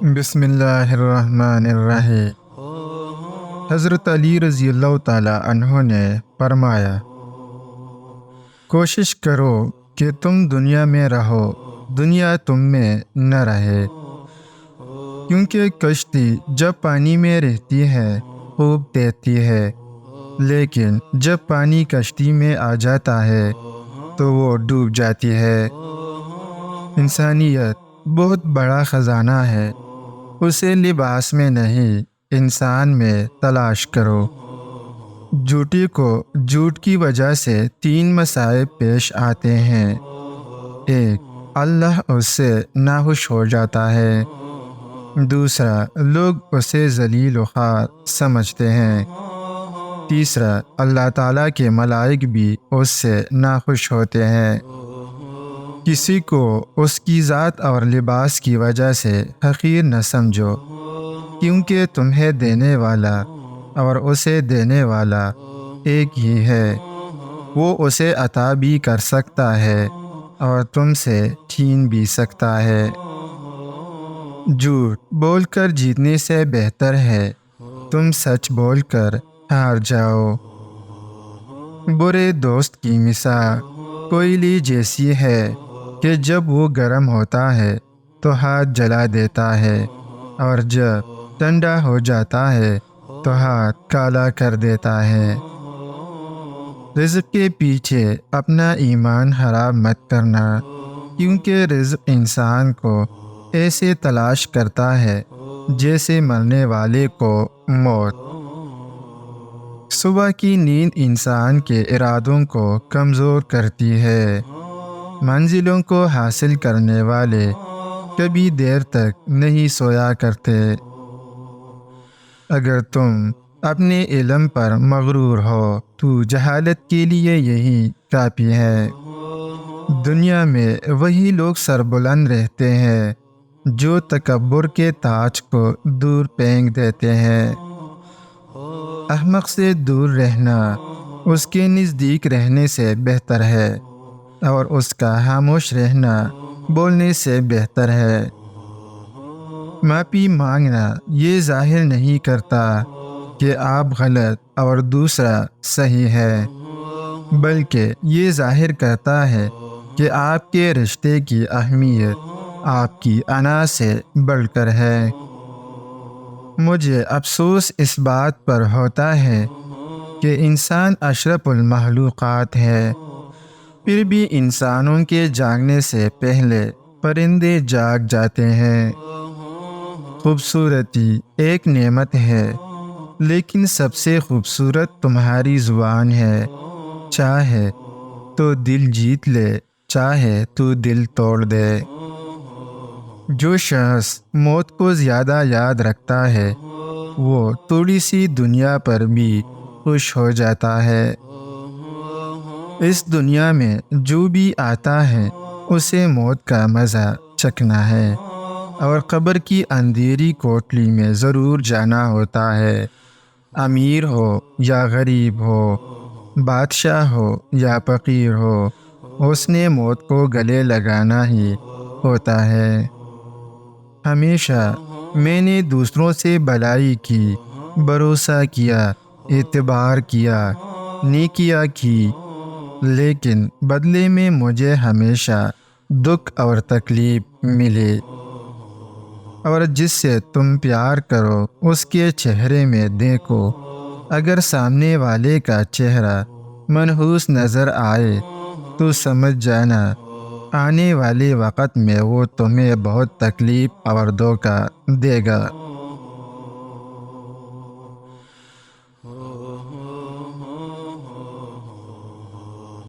بسم اللہ الرحمن الرحیم۔ حضرت علی رضی اللہ تعالی عنہ نے فرمایا، کوشش کرو کہ تم دنیا میں رہو، دنیا تم میں نہ رہے، کیونکہ کشتی جب پانی میں رہتی ہے خوب تیرتی ہے، لیکن جب پانی کشتی میں آ جاتا ہے تو وہ ڈوب جاتی ہے۔ انسانیت بہت بڑا خزانہ ہے، اسے لباس میں نہیں انسان میں تلاش کرو۔ جھوٹی کو جھوٹ کی وجہ سے 3 مصائب پیش آتے ہیں۔ 1، اللہ اس سے ناخوش ہو جاتا ہے۔ 2، لوگ اسے ذلیل و خوار سمجھتے ہیں۔ 3، اللہ تعالیٰ کے ملائک بھی اس سے ناخوش ہوتے ہیں۔ کسی کو اس کی ذات اور لباس کی وجہ سے حقیر نہ سمجھو، کیونکہ تمہیں دینے والا اور اسے دینے والا ایک ہی ہے۔ وہ اسے عطا بھی کر سکتا ہے اور تم سے چھین بھی سکتا ہے۔ جھوٹ بول کر جیتنے سے بہتر ہے تم سچ بول کر ہار جاؤ۔ برے دوست کی مثال کوئلے جیسی ہے کہ جب وہ گرم ہوتا ہے تو ہاتھ جلا دیتا ہے، اور جب ٹھنڈا ہو جاتا ہے تو ہاتھ کالا کر دیتا ہے۔ رزق کے پیچھے اپنا ایمان خراب مت کرنا، کیونکہ رزق انسان کو ایسے تلاش کرتا ہے جیسے مرنے والے کو موت۔ صبح کی نیند انسان کے ارادوں کو کمزور کرتی ہے۔ منزلوں کو حاصل کرنے والے کبھی دیر تک نہیں سویا کرتے۔ اگر تم اپنے علم پر مغرور ہو تو جہالت کے لیے یہی کافی ہے۔ دنیا میں وہی لوگ سربلند رہتے ہیں جو تکبر کے تاج کو دور پھینک دیتے ہیں۔ احمق سے دور رہنا اس کے نزدیک رہنے سے بہتر ہے، اور اس کا خاموش رہنا بولنے سے بہتر ہے۔ معافی مانگنا یہ ظاہر نہیں کرتا کہ آپ غلط اور دوسرا صحیح ہے، بلکہ یہ ظاہر کرتا ہے کہ آپ کے رشتے کی اہمیت آپ کی انا سے بڑھ کر ہے۔ مجھے افسوس اس بات پر ہوتا ہے کہ انسان اشرف المخلوقات ہے، پھر بھی انسانوں کے جاگنے سے پہلے پرندے جاگ جاتے ہیں۔ خوبصورتی ایک نعمت ہے، لیکن سب سے خوبصورت تمہاری زبان ہے۔ چاہے تو دل جیت لے، چاہے تو دل توڑ دے۔ جو شخص موت کو زیادہ یاد رکھتا ہے وہ تھوڑی سی دنیا پر بھی خوش ہو جاتا ہے۔ اس دنیا میں جو بھی آتا ہے اسے موت کا مزہ چکھنا ہے، اور قبر کی اندھیری کوٹلی میں ضرور جانا ہوتا ہے۔ امیر ہو یا غریب ہو، بادشاہ ہو یا فقیر ہو، اس نے موت کو گلے لگانا ہی ہوتا ہے۔ ہمیشہ میں نے دوسروں سے بھلائی کی، بھروسہ کیا، اعتبار کیا، نیکیاں کی، لیکن بدلے میں مجھے ہمیشہ دکھ اور تکلیف ملے۔ اور جس سے تم پیار کرو اس کے چہرے میں دیکھو، اگر سامنے والے کا چہرہ منحوس نظر آئے تو سمجھ جانا آنے والے وقت میں وہ تمہیں بہت تکلیف اور دھوکہ دے گا۔